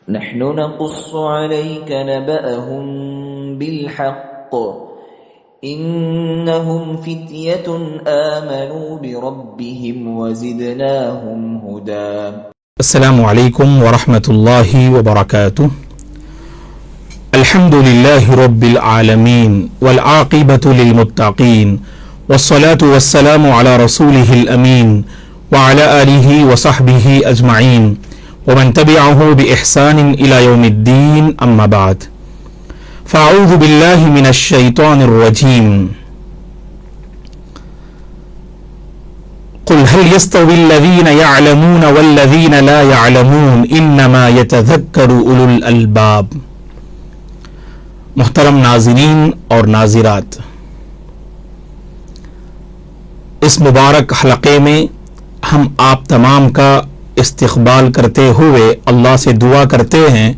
نحن نقص عليك نبأهم بالحق إنهم فتية آمنوا بربهم وزدناهم هدى. السلام علیکم ورحمۃ اللہ وبرکاتہ. الحمد للہ رب العالمین والعاقبۃ للمتقین والصلاة والسلام علی رسولہ الامین وعلی آلہ وصحبہ اجمعین ومن تبعہ بإحسان الی یوم الدین. اما بعد فاعوذ باللہ من الشیطان الرجیم. قل هل يستوي الذين يعلمون والذين لا يعلمون انما يتذكر اولو الالباب. محترم ناظرین اور ناظرات، اس مبارک حلقے میں ہم آپ تمام کا استقبال کرتے ہوئے اللہ سے دعا کرتے ہیں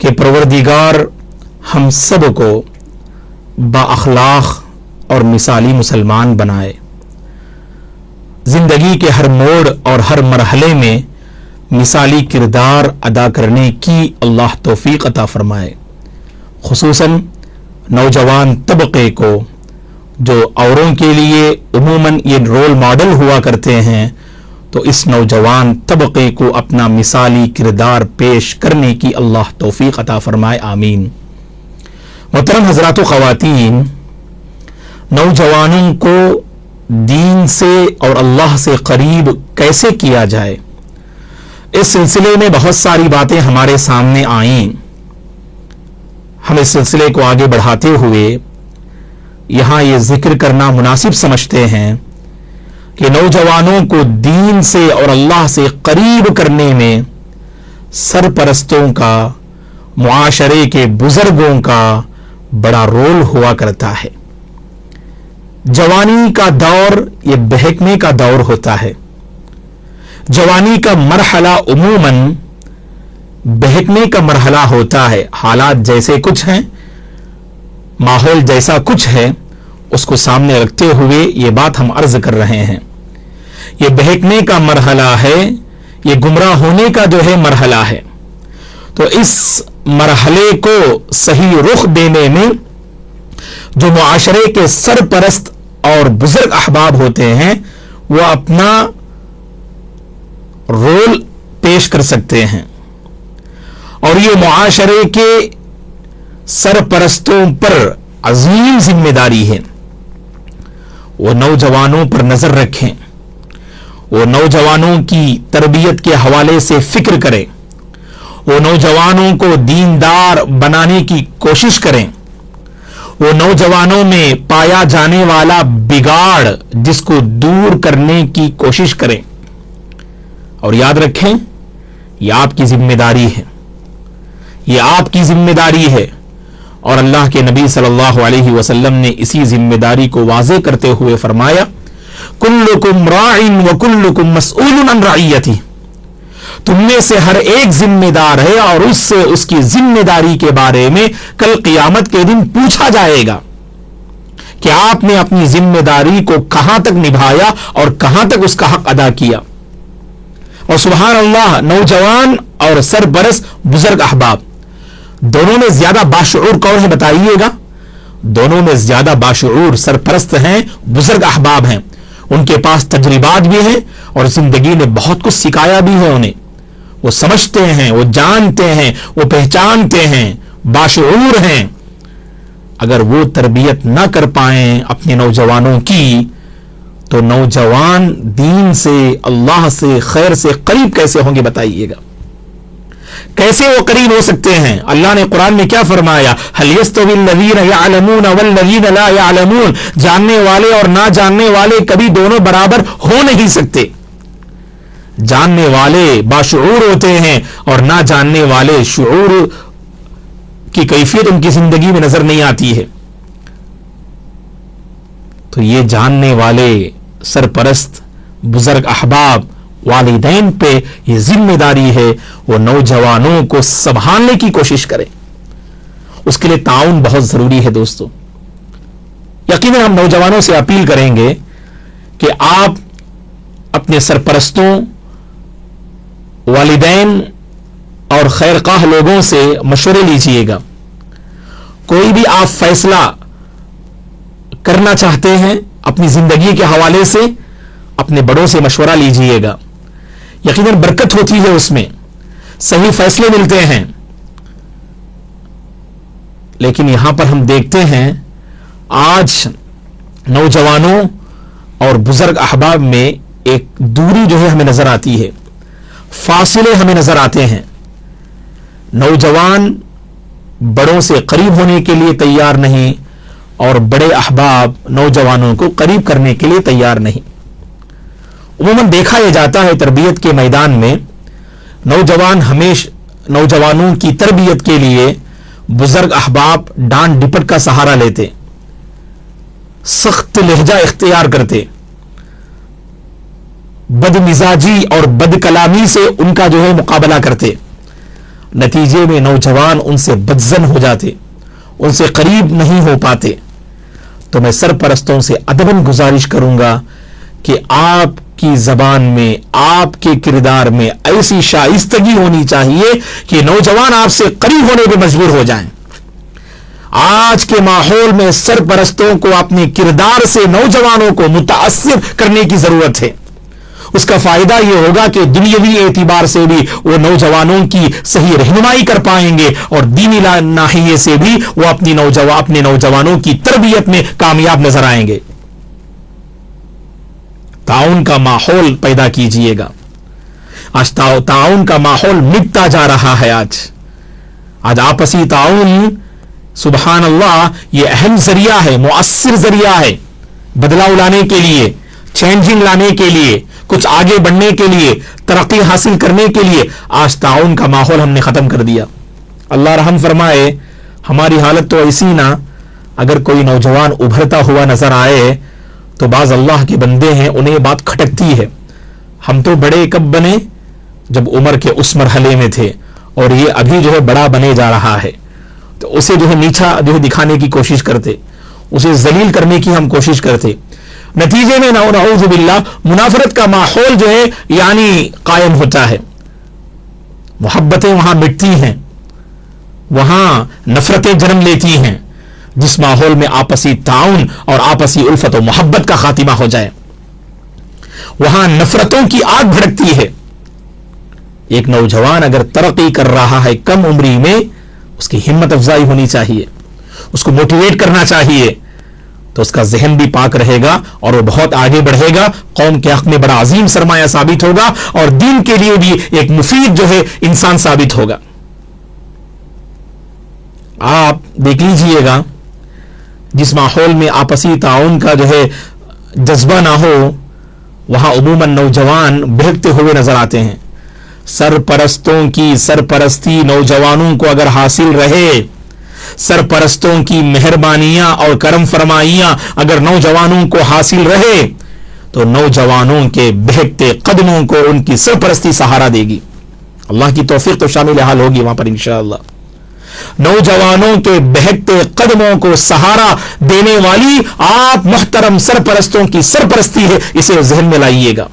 کہ پروردگار ہم سب کو با اخلاق اور مثالی مسلمان بنائے، زندگی کے ہر موڑ اور ہر مرحلے میں مثالی کردار ادا کرنے کی اللہ توفیق عطا فرمائے. خصوصاً نوجوان طبقے کو جو اوروں کے لیے عموماً یہ رول ماڈل ہوا کرتے ہیں، تو اس نوجوان طبقے کو اپنا مثالی کردار پیش کرنے کی اللہ توفیق عطا فرمائے. آمین. محترم حضرات و خواتین، نوجوانوں کو دین سے اور اللہ سے قریب کیسے کیا جائے، اس سلسلے میں بہت ساری باتیں ہمارے سامنے آئیں. ہم اس سلسلے کو آگے بڑھاتے ہوئے یہاں یہ ذکر کرنا مناسب سمجھتے ہیں کہ نوجوانوں کو دین سے اور اللہ سے قریب کرنے میں سرپرستوں کا، معاشرے کے بزرگوں کا بڑا رول ہوا کرتا ہے. جوانی کا دور یہ بہکنے کا دور ہوتا ہے. جوانی کا مرحلہ عموماً بہکنے کا مرحلہ ہوتا ہے. حالات جیسے کچھ ہیں، ماحول جیسا کچھ ہے، اس کو سامنے رکھتے ہوئے یہ بات ہم عرض کر رہے ہیں. یہ بہکنے کا مرحلہ ہے، یہ گمراہ ہونے کا جو ہے مرحلہ ہے. تو اس مرحلے کو صحیح رخ دینے میں جو معاشرے کے سرپرست اور بزرگ احباب ہوتے ہیں وہ اپنا رول پیش کر سکتے ہیں، اور یہ معاشرے کے سرپرستوں پر عظیم ذمہ داری ہے. وہ نوجوانوں پر نظر رکھیں، وہ نوجوانوں کی تربیت کے حوالے سے فکر کریں، وہ نوجوانوں کو دیندار بنانے کی کوشش کریں، وہ نوجوانوں میں پایا جانے والا بگاڑ جس کو دور کرنے کی کوشش کریں. اور یاد رکھیں، یہ آپ کی ذمہ داری ہے، یہ آپ کی ذمہ داری ہے. اور اللہ کے نبی صلی اللہ علیہ وسلم نے اسی ذمہ داری کو واضح کرتے ہوئے فرمایا، کلکم راع وکلکم مسئول عن رعیتہ. تم میں سے ہر ایک ذمہ دار ہے اور اس سے اس کی ذمہ داری کے بارے میں کل قیامت کے دن پوچھا جائے گا کہ آپ نے اپنی ذمہ داری کو کہاں تک نبھایا اور کہاں تک اس کا حق ادا کیا. اور سبحان اللہ، نوجوان اور سرپرست بزرگ احباب دونوں میں زیادہ باشعور کون ہے بتائیے گا؟ دونوں میں زیادہ باشعور سرپرست ہیں، بزرگ احباب ہیں. ان کے پاس تجربات بھی ہیں اور زندگی نے بہت کچھ سکھایا بھی ہے انہیں. وہ سمجھتے ہیں، وہ جانتے ہیں، وہ پہچانتے ہیں، باشعور ہیں. اگر وہ تربیت نہ کر پائیں اپنے نوجوانوں کی تو نوجوان دین سے، اللہ سے، خیر سے قریب کیسے ہوں گے بتائیے گا؟ کیسے وہ قریب ہو سکتے ہیں؟ اللہ نے قرآن میں کیا فرمایا؟ هل يستوي الذين يعلمون والذين لا يعلمون. جاننے والے اور نہ جاننے والے کبھی دونوں برابر ہو نہیں سکتے. جاننے والے باشعور ہوتے ہیں اور نہ جاننے والے شعور کی کیفیت ان کی زندگی میں نظر نہیں آتی ہے. تو یہ جاننے والے سرپرست بزرگ احباب والدین پہ یہ ذمہ داری ہے وہ نوجوانوں کو سنبھالنے کی کوشش کریں. اس کے لیے تعاون بہت ضروری ہے دوستو. یقیناً ہم نوجوانوں سے اپیل کریں گے کہ آپ اپنے سرپرستوں، والدین اور خیرخواہ لوگوں سے مشورے لیجئے گا. کوئی بھی آپ فیصلہ کرنا چاہتے ہیں اپنی زندگی کے حوالے سے اپنے بڑوں سے مشورہ لیجئے گا. یقیناً برکت ہوتی ہے اس میں, صحیح فیصلے ملتے ہیں. لیکن یہاں پر ہم دیکھتے ہیں آج نوجوانوں اور بزرگ احباب میں ایک دوری جو ہے ہمیں نظر آتی ہے, فاصلے ہمیں نظر آتے ہیں. نوجوان بڑوں سے قریب ہونے کے لیے تیار نہیں اور بڑے احباب نوجوانوں کو قریب کرنے کے لیے تیار نہیں. عموماً دیکھا یہ جاتا ہے تربیت کے میدان میں نوجوان ہمیشہ نوجوانوں کی تربیت کے لیے بزرگ احباب ڈانٹ ڈپٹ کا سہارا لیتے, سخت لہجہ اختیار کرتے, بد مزاجی اور بد کلامی سے ان کا جو ہے مقابلہ کرتے. نتیجے میں نوجوان ان سے بدظن ہو جاتے, ان سے قریب نہیں ہو پاتے. تو میں سرپرستوں سے ادباً گزارش کروں گا کہ آپ کی زبان میں, آپ کے کردار میں ایسی شائستگی ہونی چاہیے کہ نوجوان آپ سے قریب ہونے پہ مجبور ہو جائیں. آج کے ماحول میں سرپرستوں کو اپنے کردار سے نوجوانوں کو متاثر کرنے کی ضرورت ہے. اس کا فائدہ یہ ہوگا کہ دنیاوی اعتبار سے بھی وہ نوجوانوں کی صحیح رہنمائی کر پائیں گے اور دینی ناحیے سے بھی وہ اپنے نوجوانوں کی تربیت میں کامیاب نظر آئیں گے. تعاون کا ماحول پیدا کیجئے گا. آج تعاون کا ماحول مٹتا جا رہا ہے. آج آپسی تعاون سبحان اللہ یہ اہم ذریعہ ہے, مؤثر ذریعہ ہے بدلاؤ لانے کے لیے, چینجنگ لانے کے لیے, کچھ آگے بڑھنے کے لیے, ترقی حاصل کرنے کے لیے. آج تعاون کا ماحول ہم نے ختم کر دیا. اللہ رحم فرمائے. ہماری حالت تو ایسی نہ, اگر کوئی نوجوان ابھرتا ہوا نظر آئے تو بعض اللہ کے بندے ہیں انہیں یہ بات کھٹکتی ہے, ہم تو بڑے کب بنے جب عمر کے اس مرحلے میں تھے اور یہ ابھی جو ہے بڑا بنے جا رہا ہے. تو اسے جو ہے نیچا جو ہے دکھانے کی کوشش کرتے, اسے ذلیل کرنے کی ہم کوشش کرتے. نتیجے میں نعوذ باللہ منافرت کا ماحول جو ہے یعنی قائم ہوتا ہے. محبتیں وہاں مٹتی ہیں, وہاں نفرتیں جنم لیتی ہیں. جس ماحول میں آپسی تعاون اور آپسی الفت و محبت کا خاتمہ ہو جائے وہاں نفرتوں کی آگ بھڑکتی ہے. ایک نوجوان اگر ترقی کر رہا ہے کم عمری میں, اس کی ہمت افزائی ہونی چاہیے, اس کو موٹیویٹ کرنا چاہیے, تو اس کا ذہن بھی پاک رہے گا اور وہ بہت آگے بڑھے گا, قوم کے حق میں بڑا عظیم سرمایہ ثابت ہوگا اور دین کے لیے بھی ایک مفید جو ہے انسان ثابت ہوگا. آپ دیکھ لیجئے گا جس ماحول میں آپسی تعاون کا جو ہے جذبہ نہ ہو وہاں عموماً نوجوان بہکتے ہوئے نظر آتے ہیں. سرپرستوں کی سرپرستی نوجوانوں کو اگر حاصل رہے, سرپرستوں کی مہربانیاں اور کرم فرمائیاں اگر نوجوانوں کو حاصل رہے تو نوجوانوں کے بہکتے قدموں کو ان کی سرپرستی سہارا دے گی. اللہ کی توفیق تو شامل حال ہوگی وہاں پر انشاءاللہ. نوجوانوں کے بہکتے قدموں کو سہارا دینے والی آپ محترم سرپرستوں کی سرپرستی ہے, اسے ذہن میں لائیے گا.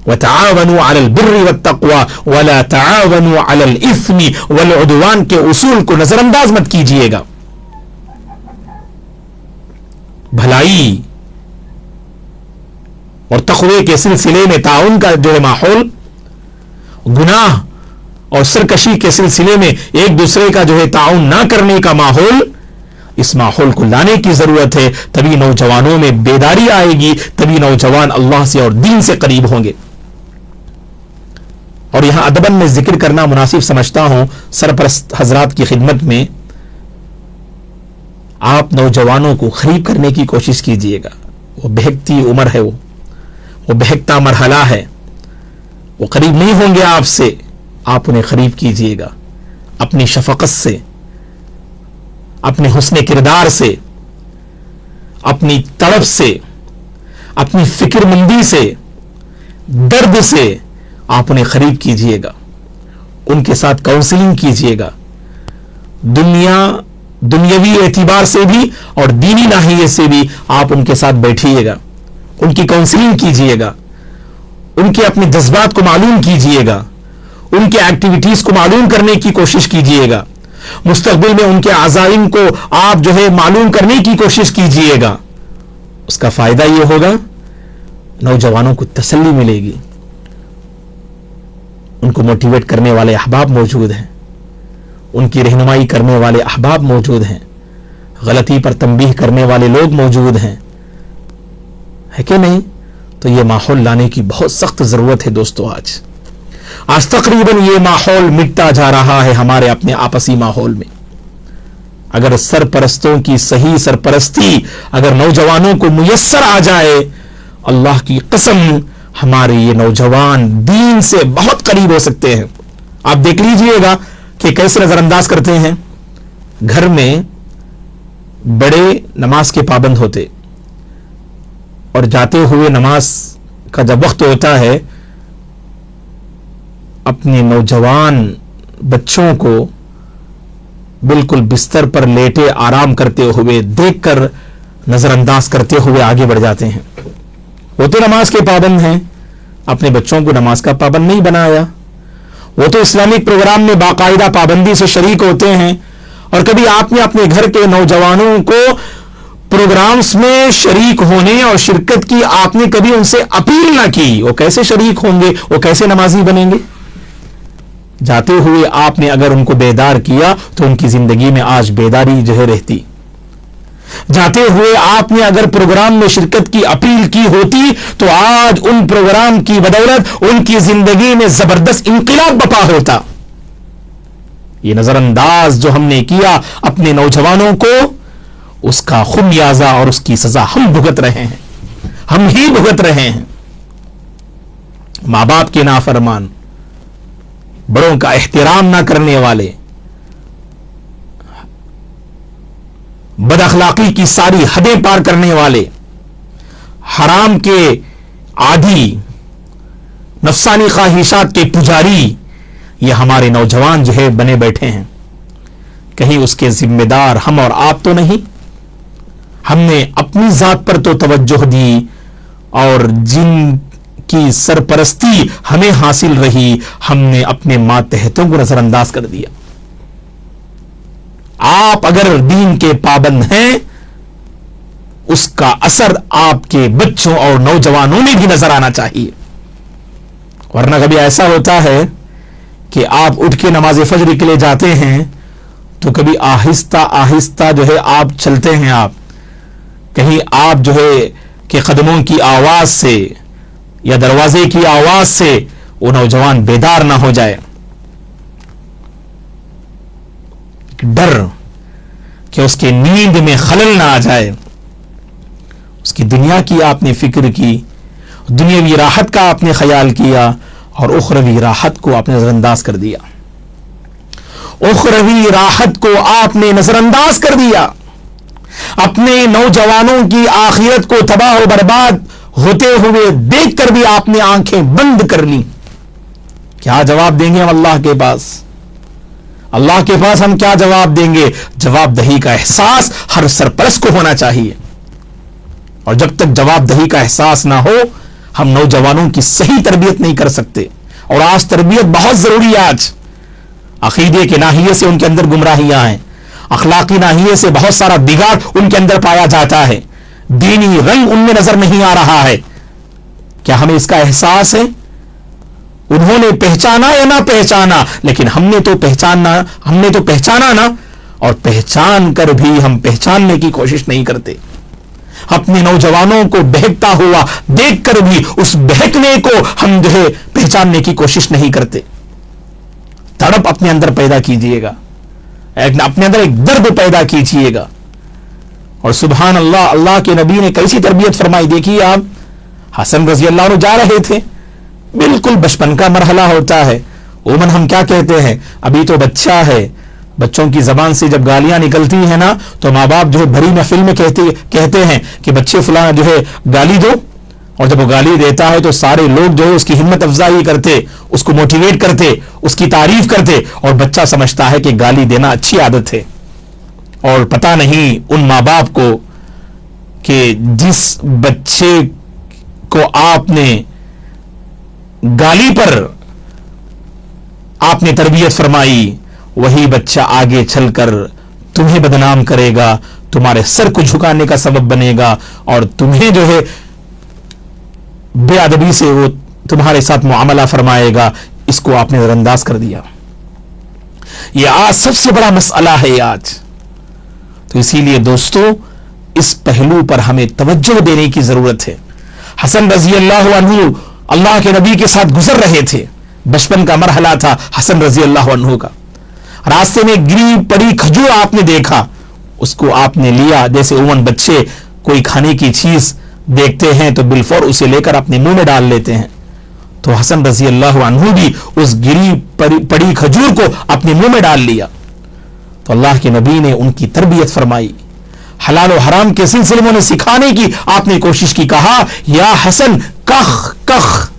وَتَعَاوَنُوا عَلَى الْبِرِّ وَالتَّقْوَى وَلَا تَعَاوَنُوا عَلَى الْإِثْمِ وَالْعُدْوَانِ کے اصول کو نظر انداز مت کیجئے گا. بھلائی اور تقوی کے سلسلے میں تعاون کا جو ہے ماحول, گناہ اور سرکشی کے سلسلے میں ایک دوسرے کا جو ہے تعاون نہ کرنے کا ماحول, اس ماحول کو لانے کی ضرورت ہے. تبھی نوجوانوں میں بیداری آئے گی, تبھی نوجوان اللہ سے اور دین سے قریب ہوں گے. اور یہاں ادباً میں ذکر کرنا مناسب سمجھتا ہوں سرپرست حضرات کی خدمت میں, آپ نوجوانوں کو قریب کرنے کی کوشش کیجئے گا. وہ بہکتی عمر ہے, وہ بہکتا مرحلہ ہے, وہ قریب نہیں ہوں گے آپ سے. آپ انہیں قریب کیجئے گا اپنی شفقت سے, اپنے حسن کردار سے, اپنی طلب سے, اپنی فکر مندی سے, درد سے. آپ انہیں قریب کیجئے گا, ان کے ساتھ کاؤنسلنگ کیجئے گا. دنیاوی اعتبار سے بھی اور دینی ناحیے سے بھی آپ ان کے ساتھ بیٹھیے گا, ان کی کاؤنسلنگ کیجئے گا, ان کے اپنے جذبات کو معلوم کیجئے گا, ان کے ایکٹیویٹیز کو معلوم کرنے کی کوشش کیجئے گا, مستقبل میں ان کے عزائم کو آپ جو ہے معلوم کرنے کی کوشش کیجئے گا. اس کا فائدہ یہ ہوگا, نوجوانوں کو تسلی ملے گی, ان کو موٹیویٹ کرنے والے احباب موجود ہیں, ان کی رہنمائی کرنے والے احباب موجود ہیں, غلطی پر تنبیہ کرنے والے لوگ موجود ہیں, ہے کہ نہیں؟ تو یہ ماحول لانے کی بہت سخت ضرورت ہے دوستو. آج تقریباً یہ ماحول مٹتا جا رہا ہے ہمارے اپنے آپسی ماحول میں. اگر سرپرستوں کی صحیح سرپرستی اگر نوجوانوں کو میسر آ جائے, اللہ کی قسم ہمارے یہ نوجوان دین سے بہت قریب ہو سکتے ہیں. آپ دیکھ لیجئے گا کہ کیسے نظر انداز کرتے ہیں. گھر میں بڑے نماز کے پابند ہوتے اور جاتے ہوئے نماز کا جب وقت ہوتا ہے, اپنے نوجوان بچوں کو بالکل بستر پر لیٹے آرام کرتے ہوئے دیکھ کر نظر انداز کرتے ہوئے آگے بڑھ جاتے ہیں. وہ تو نماز کے پابند ہیں, اپنے بچوں کو نماز کا پابند نہیں بنایا. وہ تو اسلامک پروگرام میں باقاعدہ پابندی سے شریک ہوتے ہیں, اور کبھی آپ نے اپنے گھر کے نوجوانوں کو پروگرامز میں شریک ہونے اور شرکت کی آپ نے کبھی ان سے اپیل نہ کی. وہ کیسے شریک ہوں گے, وہ کیسے نمازی بنیں گے؟ جاتے ہوئے آپ نے اگر ان کو بیدار کیا تو ان کی زندگی میں آج بیداری جو ہے رہتی. جاتے ہوئے آپ نے اگر پروگرام میں شرکت کی اپیل کی ہوتی تو آج ان پروگرام کی بدولت ان کی زندگی میں زبردست انقلاب بپا ہوتا. یہ نظر انداز جو ہم نے کیا اپنے نوجوانوں کو, اس کا خمیازہ اور اس کی سزا ہم بھگت رہے ہیں, ہم ہی بھگت رہے ہیں. ماں باپ کے نافرمان, بڑوں کا احترام نہ کرنے والے, بد اخلاقی کی ساری حدیں پار کرنے والے, حرام کے عادی, نفسانی خواہشات کے پجاری, یہ ہمارے نوجوان جو ہے بنے بیٹھے ہیں. کہیں اس کے ذمہ دار ہم اور آپ تو نہیں؟ ہم نے اپنی ذات پر تو توجہ دی, اور جن کی سرپرستی ہمیں حاصل رہی ہم نے اپنے ماتحتوں کو نظر انداز کر دیا. آپ اگر دین کے پابند ہیں, اس کا اثر آپ کے بچوں اور نوجوانوں میں بھی نظر آنا چاہیے. ورنہ کبھی ایسا ہوتا ہے کہ آپ اٹھ کے نماز فجر کے لیے جاتے ہیں تو کبھی آہستہ آہستہ جو ہے آپ چلتے ہیں, آپ کہیں آپ جو ہے کہ قدموں کی آواز سے یا دروازے کی آواز سے وہ نوجوان بیدار نہ ہو جائے. ڈر کہ اس کے نیند میں خلل نہ آ جائے. اس کی دنیا کی آپ نے فکر کی, دنیاوی راحت کا آپ نے خیال کیا, اور اخروی راحت کو آپ نے نظر انداز کر دیا. اخروی راحت کو آپ نے نظر انداز کر دیا. اپنے نوجوانوں کی آخرت کو تباہ و برباد ہوتے ہوئے دیکھ کر بھی آپ نے آنکھیں بند کر لی. کیا جواب دیں گے ہم اللہ کے پاس؟ اللہ کے پاس ہم کیا جواب دیں گے؟ جواب دہی کا احساس ہر سرپرست کو ہونا چاہیے, اور جب تک جواب دہی کا احساس نہ ہو ہم نوجوانوں کی صحیح تربیت نہیں کر سکتے. اور آج تربیت بہت ضروری ہے. آج عقیدے کے ناحیے سے ان کے اندر گمراہیاں ہیں, اخلاقی ناحیے سے بہت سارا بگاڑ ان کے اندر پایا جاتا ہے, دینی رنگ ان میں نظر نہیں آ رہا ہے. کیا ہمیں اس کا احساس ہے؟ انہوں نے پہچانا یا نہ پہچانا, لیکن ہم نے تو پہچانا نا, اور پہچان کر بھی ہم پہچاننے کی کوشش نہیں کرتے. اپنے نوجوانوں کو بہکتا ہوا دیکھ کر بھی اس بہکنے کو ہم جو ہے پہچاننے کی کوشش نہیں کرتے. تڑپ اپنے اندر پیدا کیجئے گا, اپنے اندر ایک درد پیدا کیجئے گا. اور سبحان اللہ, اللہ کے نبی نے کیسی تربیت فرمائی. دیکھیے آپ, حسن رضی اللہ عنہ جا رہے تھے, بالکل بچپن کا مرحلہ ہوتا ہے. عموماً ہم کیا کہتے ہیں, ابھی تو بچہ ہے. بچوں کی زبان سے جب گالیاں نکلتی ہیں نا تو ماں باپ جو ہے بھری محفل میں کہتے ہیں کہ بچے فلاں جو ہے گالی دو, اور جب وہ گالی دیتا ہے تو سارے لوگ جو ہے اس کی ہمت افزائی کرتے, اس کو موٹیویٹ کرتے, اس کی تعریف کرتے, اور بچہ سمجھتا ہے کہ گالی دینا اچھی عادت ہے. اور پتہ نہیں ان ماں باپ کو کہ جس بچے کو آپ نے گالی پر آپ نے تربیت فرمائی، وہی بچہ آگے چل کر تمہیں بدنام کرے گا، تمہارے سر کو جھکانے کا سبب بنے گا، اور تمہیں جو ہے بے ادبی سے وہ تمہارے ساتھ معاملہ فرمائے گا. اس کو آپ نے نظر انداز کر دیا. یہ آج سب سے بڑا مسئلہ ہے آج. تو اسی لیے دوستو اس پہلو پر ہمیں توجہ دینے کی ضرورت ہے. حسن رضی اللہ عنہ اللہ کے نبی کے ساتھ گزر رہے تھے. بچپن کا مرحلہ تھا حسن رضی اللہ عنہ کا. راستے میں گری پڑی کھجور آپ نے دیکھا، اس کو آپ نے لیا. جیسے عموماً بچے کوئی کھانے کی چیز دیکھتے ہیں تو بالفور اسے لے کر اپنے منہ میں ڈال لیتے ہیں. تو حسن رضی اللہ عنہ بھی اس گری پڑی کھجور کو اپنے منہ میں ڈال لیا. تو اللہ کے نبی نے ان کی تربیت فرمائی، حلال و حرام کے سلسلے میں انہیں سکھانے کی آپ نے کوشش کی. کہا یا حسن کخ کخ،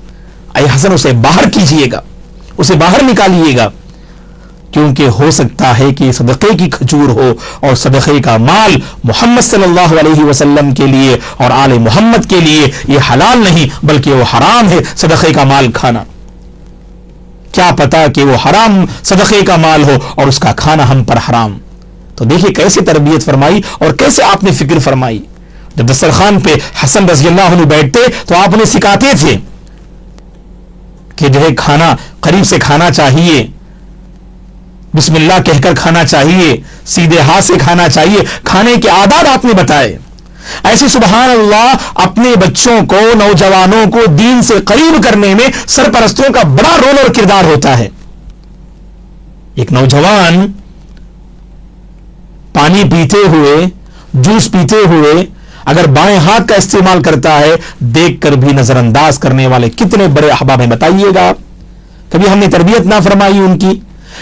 اے حسن اسے باہر کیجئے گا، اسے باہر نکالیے گا، کیونکہ ہو سکتا ہے کہ صدقے کی کھجور ہو اور صدقے کا مال محمد صلی اللہ علیہ وسلم کے لیے اور آل محمد کے لیے یہ حلال نہیں بلکہ وہ حرام ہے صدقے کا مال کھانا. کیا پتا کہ وہ حرام صدقے کا مال ہو اور اس کا کھانا ہم پر حرام. تو دیکھیے کیسے تربیت فرمائی اور کیسے آپ نے فکر فرمائی. جب دسترخوان پہ حسن رضی اللہ عنہ بیٹھتے تو آپ انہیں سکھاتے تھے کہ جو ہے کھانا قریب سے کھانا چاہیے، بسم اللہ کہہ کر کھانا چاہیے، سیدھے ہاتھ سے کھانا چاہیے. کھانے کے آداب آپ نے بتائے. ایسے سبحان اللہ اپنے بچوں کو، نوجوانوں کو دین سے قریب کرنے میں سرپرستوں کا بڑا رول اور کردار ہوتا ہے. ایک نوجوان پانی پیتے ہوئے، جوس پیتے ہوئے اگر بائیں ہاتھ کا استعمال کرتا ہے، دیکھ کر بھی نظر انداز کرنے والے کتنے بڑے احباب ہیں بتائیے گا آپ. کبھی ہم نے تربیت نہ فرمائی ان کی،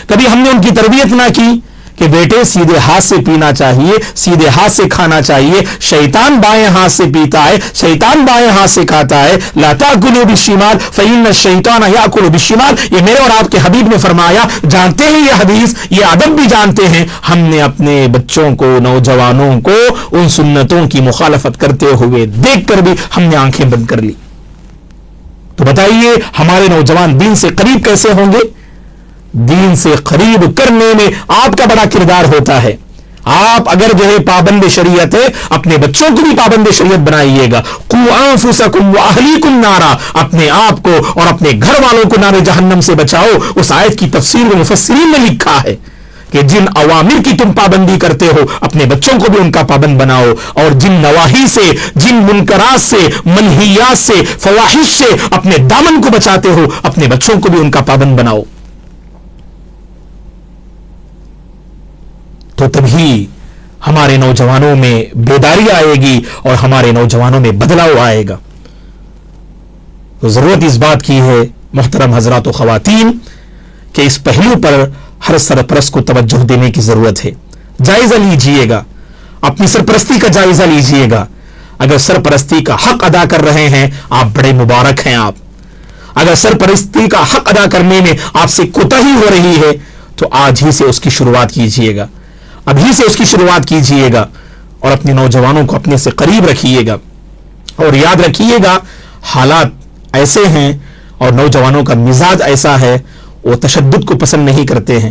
کبھی ہم نے ان کی تربیت نہ کی کہ بیٹے سیدھے ہاتھ سے پینا چاہیے، سیدھے ہاتھ سے کھانا چاہیے. شیطان بائیں ہاتھ سے پیتا ہے، شیطان بائیں ہاتھ سے کھاتا ہے. لا تاکلوا بالشمال فإن الشیطان یاکل بالشمال، یہ میرے اور آپ کے حبیب نے فرمایا. جانتے ہیں یہ حدیث، یہ ادب بھی جانتے ہیں. ہم نے اپنے بچوں کو، نوجوانوں کو ان سنتوں کی مخالفت کرتے ہوئے دیکھ کر بھی ہم نے آنکھیں بند کر لی. تو بتائیے ہمارے نوجوان دین سے قریب کیسے ہوں گے؟ دین سے قریب کرنے میں آپ کا بڑا کردار ہوتا ہے. آپ اگر جو ہے پابند شریعت ہے، اپنے بچوں کو بھی پابند شریعت بنائیے گا. قوا انفسکم واہلیکم نارا، اپنے آپ کو اور اپنے گھر والوں کو نار جہنم سے بچاؤ. اس آیت کی تفسیر میں مفسرین نے لکھا ہے کہ جن اوامر کی تم پابندی کرتے ہو اپنے بچوں کو بھی ان کا پابند بناؤ، اور جن نواہی سے، جن منکرات سے، منہیات سے، فواحش سے اپنے دامن کو بچاتے ہو اپنے بچوں کو بھی ان کا پابند بناؤ. تو تبھی ہمارے نوجوانوں میں بیداری آئے گی اور ہمارے نوجوانوں میں بدلاؤ آئے گا. تو ضرورت اس بات کی ہے محترم حضرات و خواتین کہ اس پہلو پر ہر سرپرست کو توجہ دینے کی ضرورت ہے. جائزہ لیجئے گا، اپنی سرپرستی کا جائزہ لیجئے گا. اگر سرپرستی کا حق ادا کر رہے ہیں آپ بڑے مبارک ہیں. آپ اگر سرپرستی کا حق ادا کرنے میں آپ سے کوتاہی ہو رہی ہے تو آج ہی سے اس کی شروعات کیجئے گا، ابھی سے اس کی شروعات کیجئے گا، اور اپنے نوجوانوں کو اپنے سے قریب رکھیے گا. اور یاد رکھیے گا حالات ایسے ہیں اور نوجوانوں کا مزاج ایسا ہے، وہ تشدد کو پسند نہیں کرتے ہیں،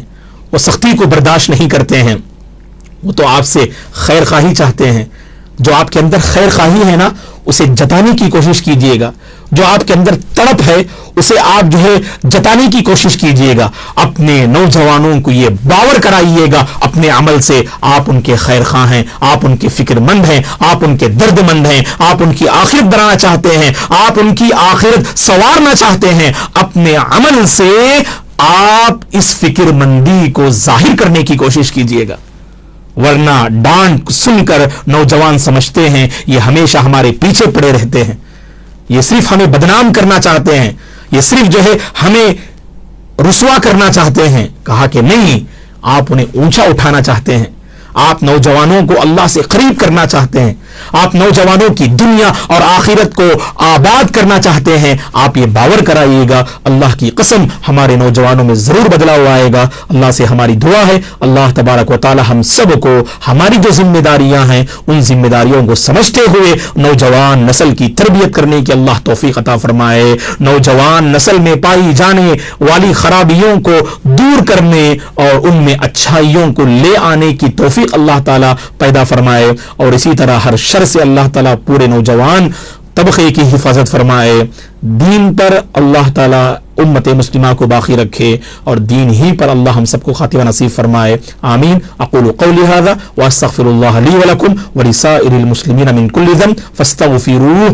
وہ سختی کو برداشت نہیں کرتے ہیں. وہ تو آپ سے خیر خواہی چاہتے ہیں. جو آپ کے اندر خیر خواہی ہے نا اسے جتانے کی کوشش کیجئے گا. جو آپ کے اندر تڑپ ہے اسے آپ جو ہے جتانے کی کوشش کیجئے گا. اپنے نوجوانوں کو یہ باور کرائیے گا اپنے عمل سے آپ ان کے خیر خواہ ہیں، آپ ان کے فکر مند ہیں، آپ ان کے درد مند ہیں، آپ ان کی آخرت بنانا چاہتے ہیں، آپ ان کی آخرت سنوارنا چاہتے ہیں. اپنے عمل سے آپ اس فکر مندی کو ظاہر کرنے کی کوشش کیجئے گا. ورنہ ڈانٹ سن کر نوجوان سمجھتے ہیں یہ ہمیشہ ہمارے پیچھے پڑے رہتے ہیں، یہ صرف ہمیں بدنام کرنا چاہتے ہیں، یہ صرف جو ہے ہمیں رسوا کرنا چاہتے ہیں. کہا کہ نہیں، آپ انہیں اونچا اٹھانا چاہتے ہیں، آپ نوجوانوں کو اللہ سے قریب کرنا چاہتے ہیں, آپ نوجوانوں کی دنیا اور آخرت کو آباد کرنا چاہتے ہیں, آپ یہ باور کرائیے گا اللہ کی قسم ہمارے نوجوانوں میں ضرور بدلاؤ آئے گا. اللہ سے ہماری دعا ہے اللہ تبارک و تعالی ہم سب کو ہماری جو ذمہ داریاں ہیں ان ذمہ داریوں کو سمجھتے ہوئے نوجوان نسل کی تربیت کرنے کی اللہ توفیق عطا فرمائے, نوجوان نسل میں پائی جانے والی خرابیوں کو دور کرنے اور ان میں اچھائیوں کو لے آنے کی توفیق اللہ تعالیٰ پیدا فرمائے, اور اسی طرح ہر شر سے اللہ تعالیٰ پورے نوجوان طبقے کی حفاظت فرمائے. دین پر اللہ تعالیٰ امت مسلمہ کو باقی رکھے اور دین ہی پر اللہ ہم سب کو خاتمہ نصیب فرمائے. آمین. اقول قولی ھذا واستغفر اللہ لی ولکم ولسائر المسلمین من کل ذنب فاستغفروہ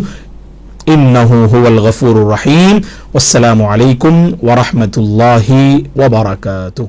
انہ هو الغفور الرحیم. والسلام علیکم ورحمۃ اللہ وبرکاتہ.